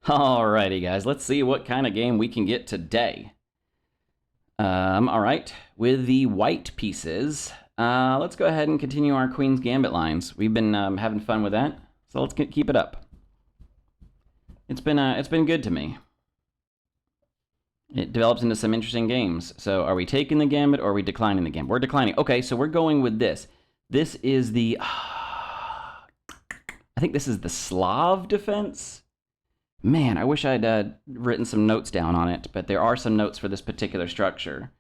Alrighty, guys, let's see what kind of game we can get today. All right, with the white pieces, let's go ahead and continue our Queen's Gambit lines. We've been having fun with that, so let's keep it up. It's been good to me. It develops into some interesting games. So are we taking the Gambit or are we declining the Gambit? We're declining. Okay, so we're going with this. This is the... I think this is the Slav defense. Man, I wish I'd written some notes down on it, but there are some notes for this particular structure.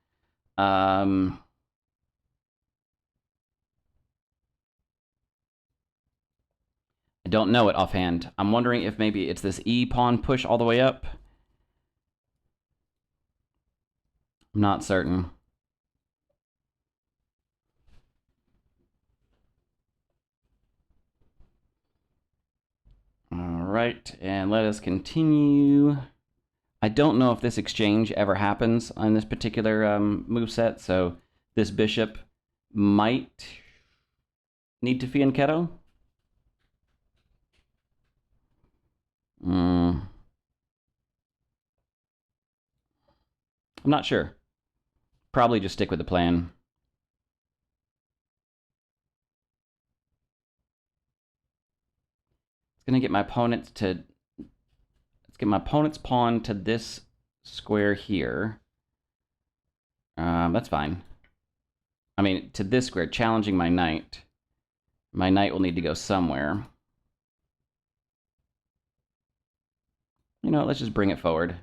I don't know it offhand. I'm wondering if maybe it's this E pawn push all the way up. I'm not certain. All right, and let us continue. I don't know if this exchange ever happens on this particular moveset, so this bishop might need to fianchetto. I'm not sure. Probably just stick with the plan. It's gonna get my opponent's pawn to this square here. That's fine. I mean, to this square, challenging my knight. My knight will need to go somewhere. You know, let's just bring it forward.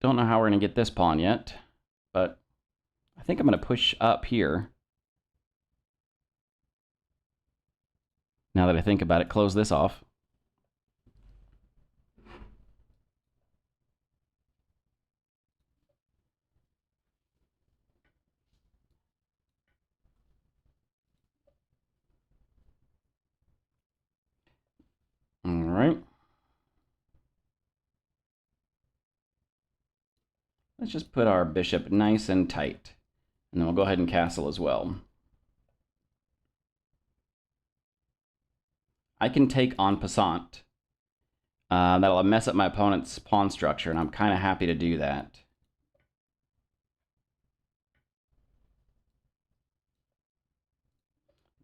Don't know how we're going to get this pawn yet, but I think I'm going to push up here. Now that I think about it, close this off. All right. Let's just put our bishop nice and tight. And then we'll go ahead and castle as well. I can take en passant. That'll mess up my opponent's pawn structure, and I'm kind of happy to do that.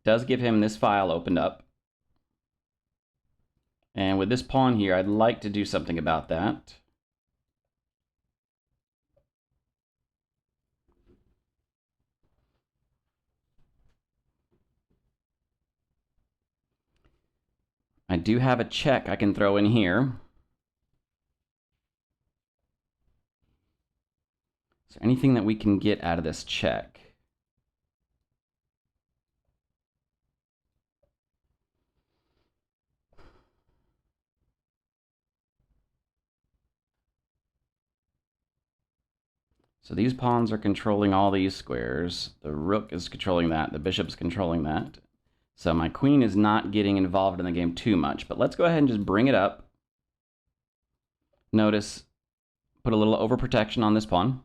Does give him this file opened up. And with this pawn here, I'd like to do something about that. I do have a check I can throw in here. Is there anything that we can get out of this check? So these pawns are controlling all these squares. The rook is controlling that. The bishop's controlling that. So my queen is not getting involved in the game too much. But let's go ahead and just bring it up. Notice, put a little overprotection on this pawn.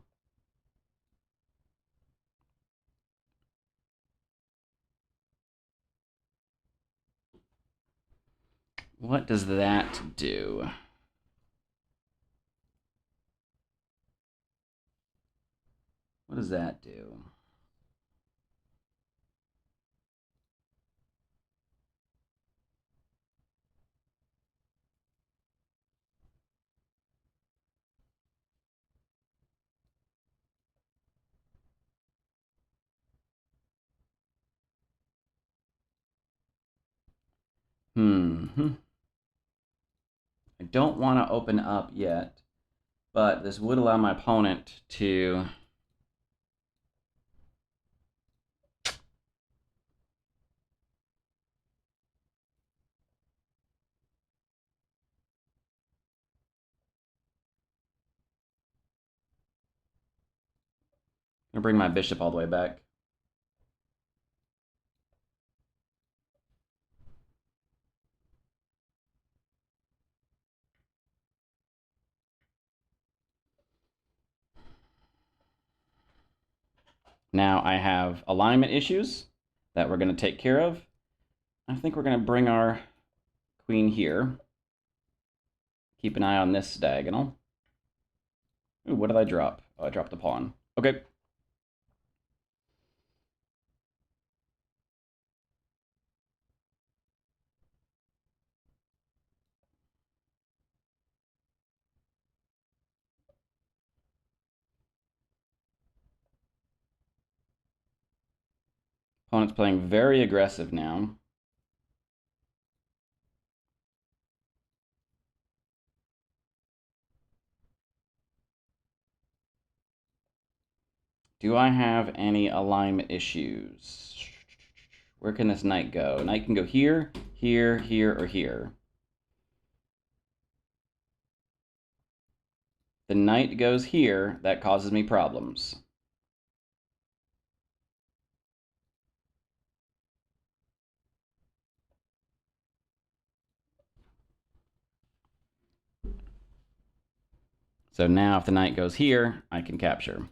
What does that do? What does that do? I don't want to open up yet, but this would allow my opponent to... I'm gonna bring my bishop all the way back. Now I have alignment issues that we're going to take care of. I think we're going to bring our queen here. Keep an eye on this diagonal. Ooh, what did I drop? Oh, I dropped the pawn. Okay. Opponent's playing very aggressive now. Do I have any alignment issues? Where can this knight go? Knight can go here, here, here, or here. The knight goes here, that causes me problems. So now if the knight goes here, I can capture.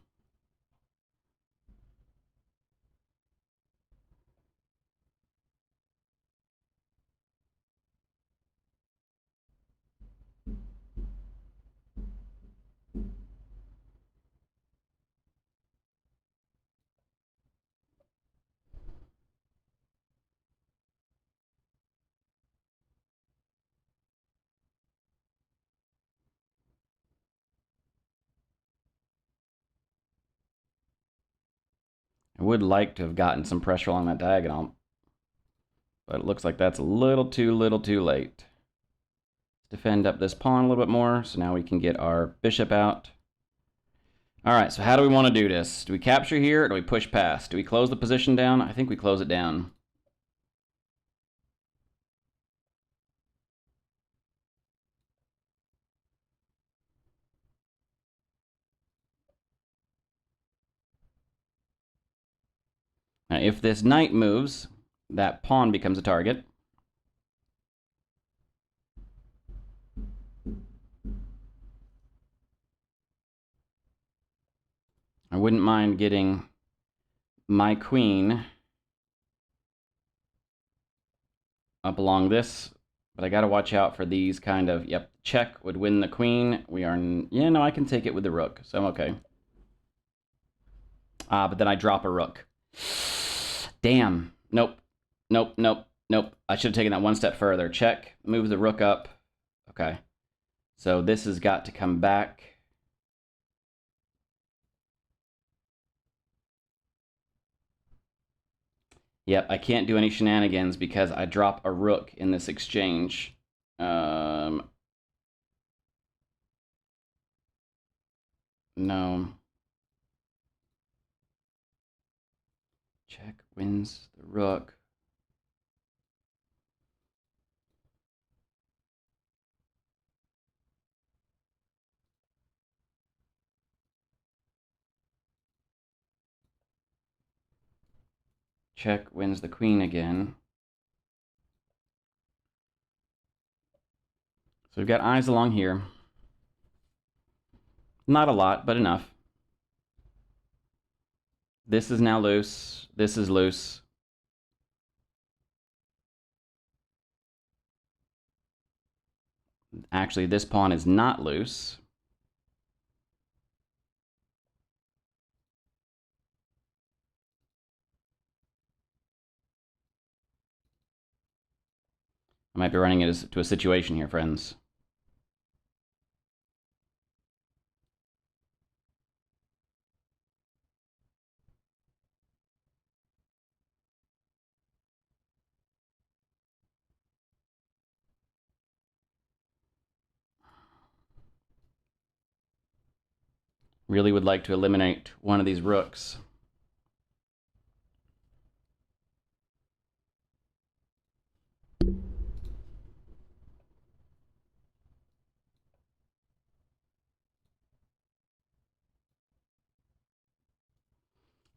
I would like to have gotten some pressure along that diagonal, but it looks like that's a little too late. Let's defend up this pawn a little bit more, so now we can get our bishop out. All right, so how do we want to do this? Do we capture here, or do we push past? Do we close the position down? I think we close it down. Now, if this knight moves, that pawn becomes a target. I wouldn't mind getting my queen up along this, but I got to watch out for these kind of, yep, check would win the queen. We are, yeah, no, I can take it with the rook, so I'm okay. But then I drop a rook. Damn. Nope. Nope, nope, nope. I should have taken that one step further. Check, move the rook up. Okay. So this has got to come back. Yep, I can't do any shenanigans because I drop a rook in this exchange. No. Check wins the rook. Check wins the queen again. So we've got eyes along here. Not a lot, but enough. This is now loose. This is loose. Actually, this pawn is not loose. I might be running it to a situation here, friends. Really would like to eliminate one of these rooks.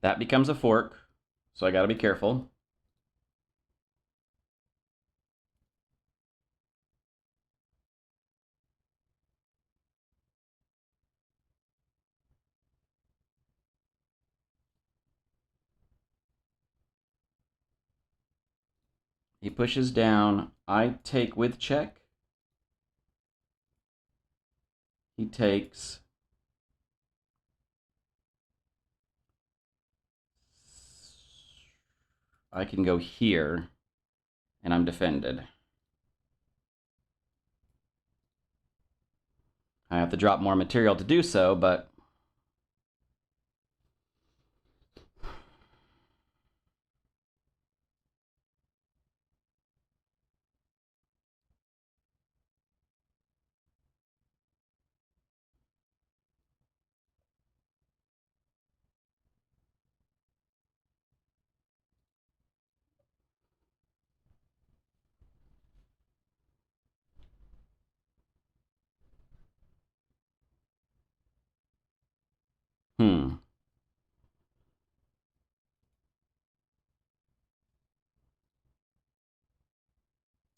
That becomes a fork, so I got to be careful. He pushes down. I take with check. He takes... I can go here, and I'm defended. I have to drop more material to do so, but...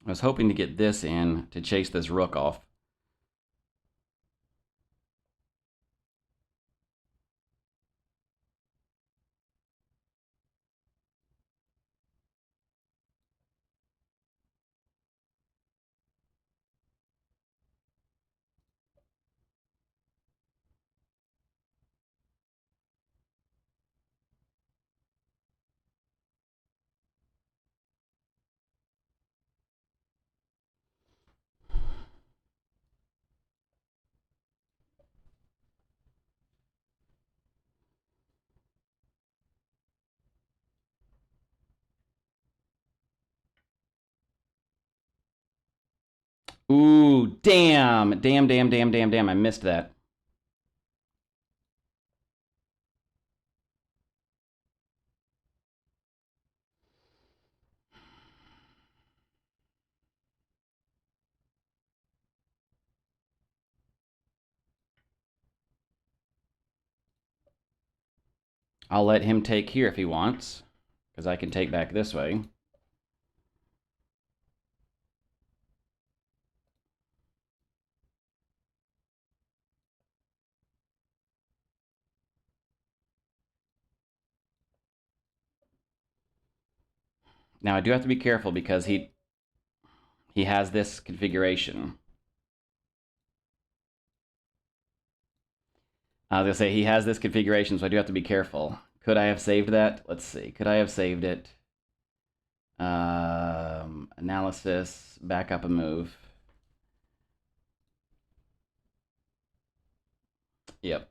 I was hoping to get this in to chase this rook off. Ooh, damn. Damn. I missed that. I'll let him take here if he wants, because I can take back this way. Now I do have to be careful because he has this configuration. I was gonna say he has this configuration, so I do have to be careful. Could I have saved that? Let's see. Could I have saved it? Analysis, back up a move. Yep.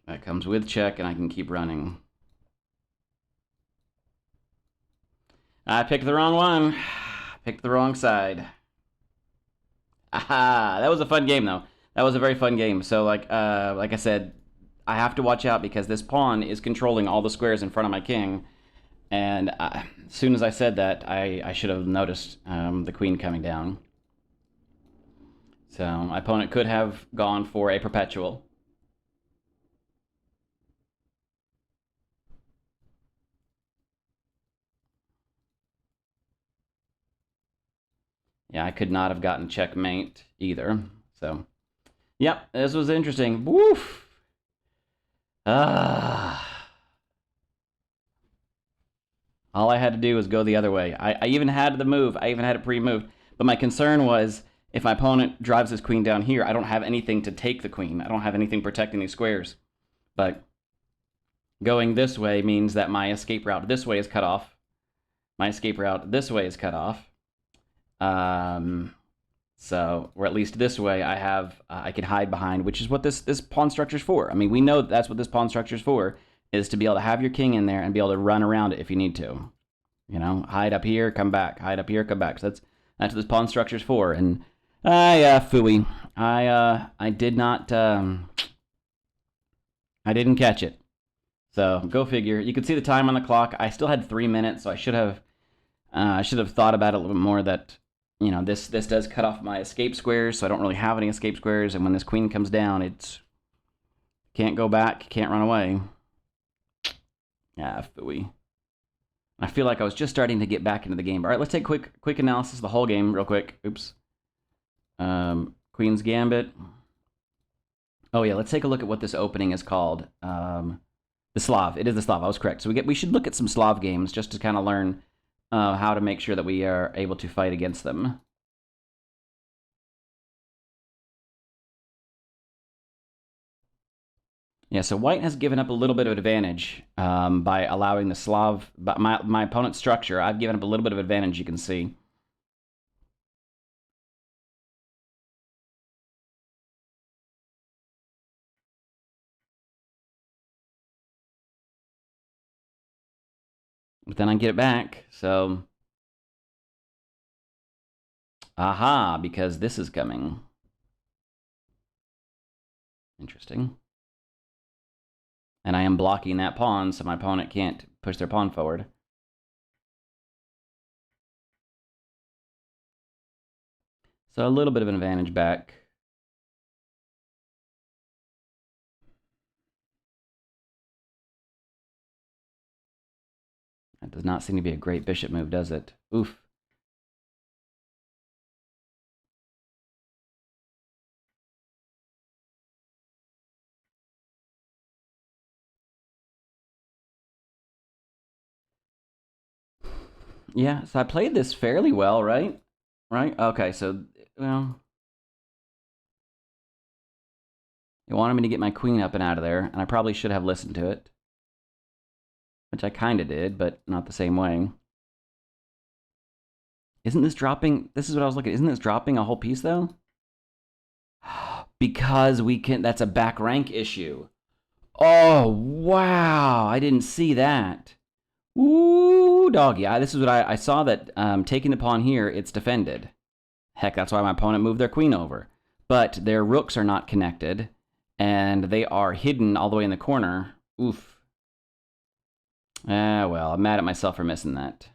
That comes with check, and I can keep running. I picked the wrong one. Picked the wrong side. Aha! That was a fun game, though. That was a very fun game. So, like I said, I have to watch out because this pawn is controlling all the squares in front of my king. And as soon as I said that, I should have noticed the queen coming down. So my opponent could have gone for a perpetual. Yeah, I could not have gotten checkmate either. So, yep, this was interesting. Woof! All I had to do was go the other way. I even had the move. I even had it pre-moved. But my concern was, if my opponent drives his queen down here, I don't have anything to take the queen. I don't have anything protecting these squares. But going this way means that my escape route this way is cut off. My escape route this way is cut off. So, or at least this way, I can hide behind, which is what this pawn structure is for. I mean, we know that's what this pawn structure is for, is to be able to have your king in there and be able to run around it if you need to. You know, hide up here, come back. Hide up here, come back. So that's what this pawn structure is for. And phooey. I did not. I didn't catch it. So go figure. You can see the time on the clock. I still had 3 minutes, so I should have thought about it a little bit more. That, you know, this does cut off my escape squares, so I don't really have any escape squares. And when this queen comes down, it's can't go back, can't run away. Yeah, phooey. I feel like I was just starting to get back into the game. All right, let's take quick analysis of the whole game real quick. Oops. Queen's Gambit. Oh yeah, let's take a look at what this opening is called. The Slav. It is the Slav. I was correct. So we should look at some Slav games just to kind of learn how to make sure that we are able to fight against them. Yeah, so white has given up a little bit of advantage by allowing the Slav... My opponent's structure, I've given up a little bit of advantage, you can see. But then I get it back, so... Aha, because this is coming. Interesting. And I am blocking that pawn, so my opponent can't push their pawn forward. So a little bit of an advantage back. That does not seem to be a great bishop move, does it? Oof. Yeah, so I played this fairly well, right? Right? Okay, so, well... It wanted me to get my queen up and out of there, and I probably should have listened to it. Which I kind of did, but not the same way. Isn't this dropping... This is what I was looking at. Isn't this dropping a whole piece, though? Because we can... That's a back rank issue. Oh, wow. I didn't see that. Ooh, doggy. This is what I saw that taking the pawn here, it's defended. Heck, that's why my opponent moved their queen over. But their rooks are not connected, and they are hidden all the way in the corner. Oof. Well, I'm mad at myself for missing that.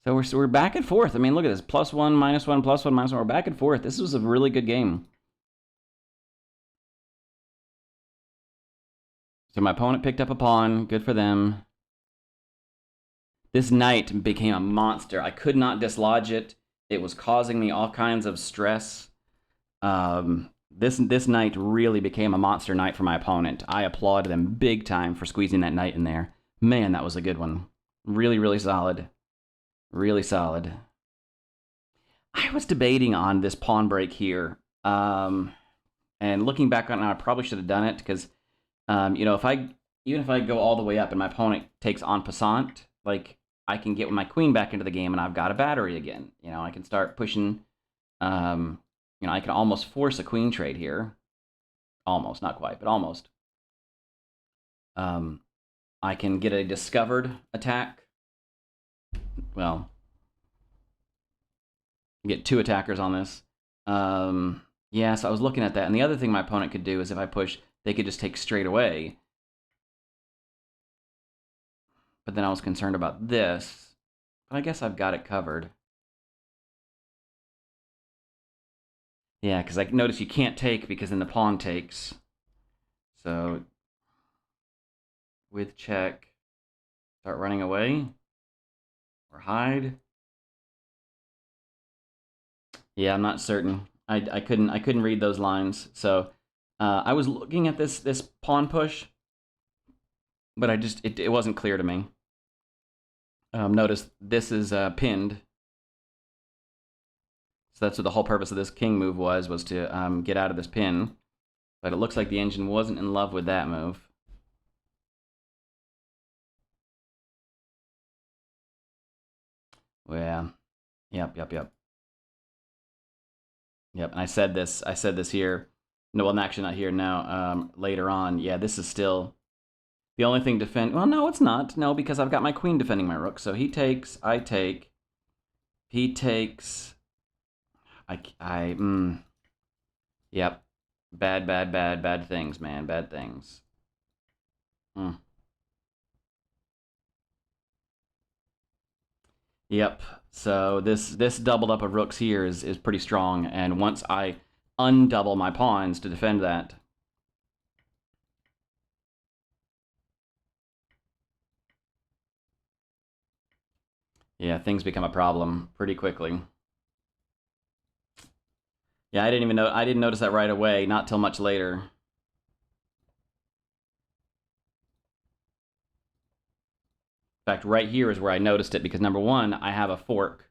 So we're back and forth. I mean, look at this. +1, -1, +1, -1. We're back and forth. This was a really good game. So my opponent picked up a pawn. Good for them. This knight became a monster. I could not dislodge it. It was causing me all kinds of stress. This knight really became a monster knight for my opponent. I applaud them big time for squeezing that knight in there. Man, that was a good one. Really, really solid. Really solid. I was debating on this pawn break here. And looking back on it, I probably should have done it because, you know, even if I go all the way up and my opponent takes en passant, like, I can get my queen back into the game and I've got a battery again. You know, I can start pushing, you know, I can almost force a queen trade here. Almost, not quite, but almost. I can get a discovered attack. Well, get 2 attackers on this. Yeah, so I was looking at that. And the other thing my opponent could do is if I push, they could just take straight away. But then I was concerned about this. But I guess I've got it covered. Yeah, because I notice you can't take because then the pawn takes. So, with check, start running away. Or hide. Yeah, I'm not certain. I couldn't read those lines. So, I was looking at this pawn push, but it wasn't clear to me. Notice this is pinned. So that's what the whole purpose of this king move was to get out of this pin. But it looks like the engine wasn't in love with that move. Yeah. Yep. Yep. And I said this here. No, I'm actually not here now. Later on. Yeah, this is still the only thing well, no, it's not. No, because I've got my queen defending my rook. So he takes, I take. He takes. Yep. Bad things, man. Bad things. Yep. So this doubled up of rooks here is pretty strong, and once I undouble my pawns to defend that. Yeah, things become a problem pretty quickly. Yeah, I didn't notice that right away, not till much later. In fact, right here is where I noticed it because number one, I have a fork,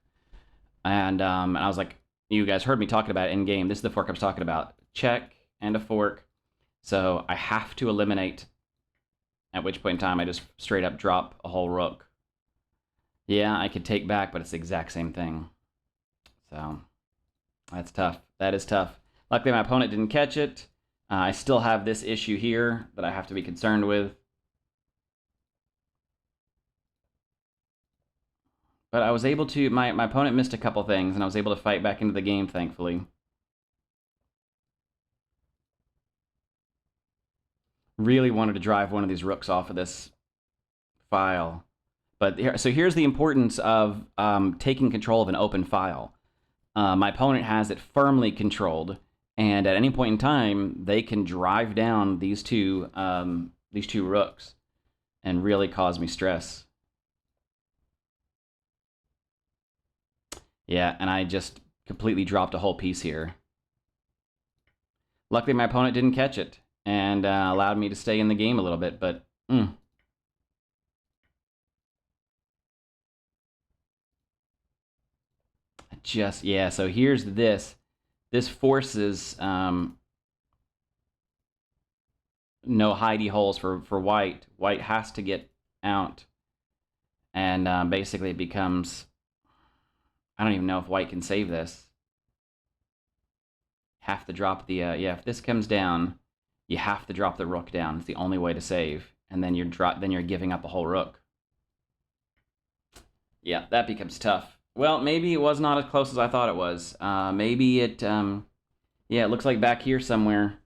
and I was like, you guys heard me talking about it in game. This is the fork I was talking about. Check and a fork. So I have to eliminate. At which point in time, I just straight up drop a whole rook. Yeah, I could take back, but it's the exact same thing. So that's tough. That is tough. Luckily, my opponent didn't catch it. I still have this issue here that I have to be concerned with. But I was able to, my opponent missed a couple things, and I was able to fight back into the game, thankfully. Really wanted to drive one of these rooks off of this file. But so here's the importance of taking control of an open file. My opponent has it firmly controlled, and at any point in time, they can drive down these two rooks and really cause me stress. Yeah, and I just completely dropped a whole piece here. Luckily, my opponent didn't catch it and allowed me to stay in the game a little bit, but yeah, so here's this. This forces no hidey holes for white. White has to get out. And basically it becomes... I don't even know if white can save this. Have to drop the... yeah, if this comes down, you have to drop the rook down. It's the only way to save. And then you're giving up a whole rook. Yeah, that becomes tough. Well, maybe it was not as close as I thought it was. Maybe it... yeah, it looks like back here somewhere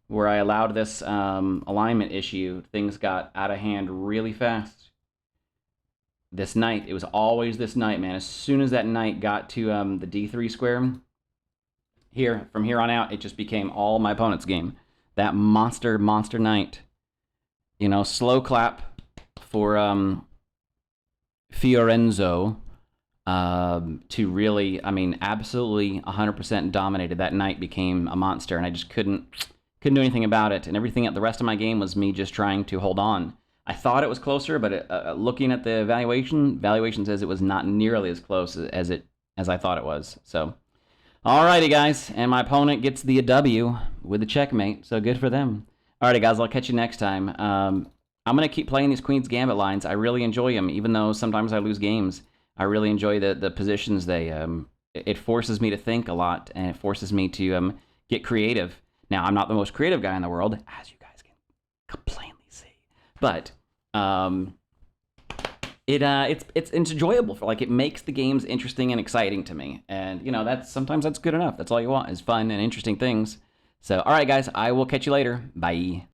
where I allowed this alignment issue, things got out of hand really fast. This knight, it was always this knight, man. As soon as that knight got to the d3 square, from here on out, it just became all my opponent's game. That monster knight. You know, slow clap for Fiorenzo to really, I mean, absolutely 100% dominated. That knight became a monster, and I just couldn't do anything about it. And everything, the rest of my game was me just trying to hold on. I thought it was closer, but looking at the valuation says it was not nearly as close as I thought it was. So, alrighty, guys, and my opponent gets the W with the checkmate. So good for them. Alrighty, guys, I'll catch you next time. I'm gonna keep playing these Queen's Gambit lines. I really enjoy them, even though sometimes I lose games. I really enjoy the positions they. It forces me to think a lot, and it forces me to get creative. Now, I'm not the most creative guy in the world, as you guys can plainly see. But it's enjoyable. It makes the games interesting and exciting to me, and you know sometimes that's good enough. That's all you want is fun and interesting things. So all right, guys, I will catch you later. Bye.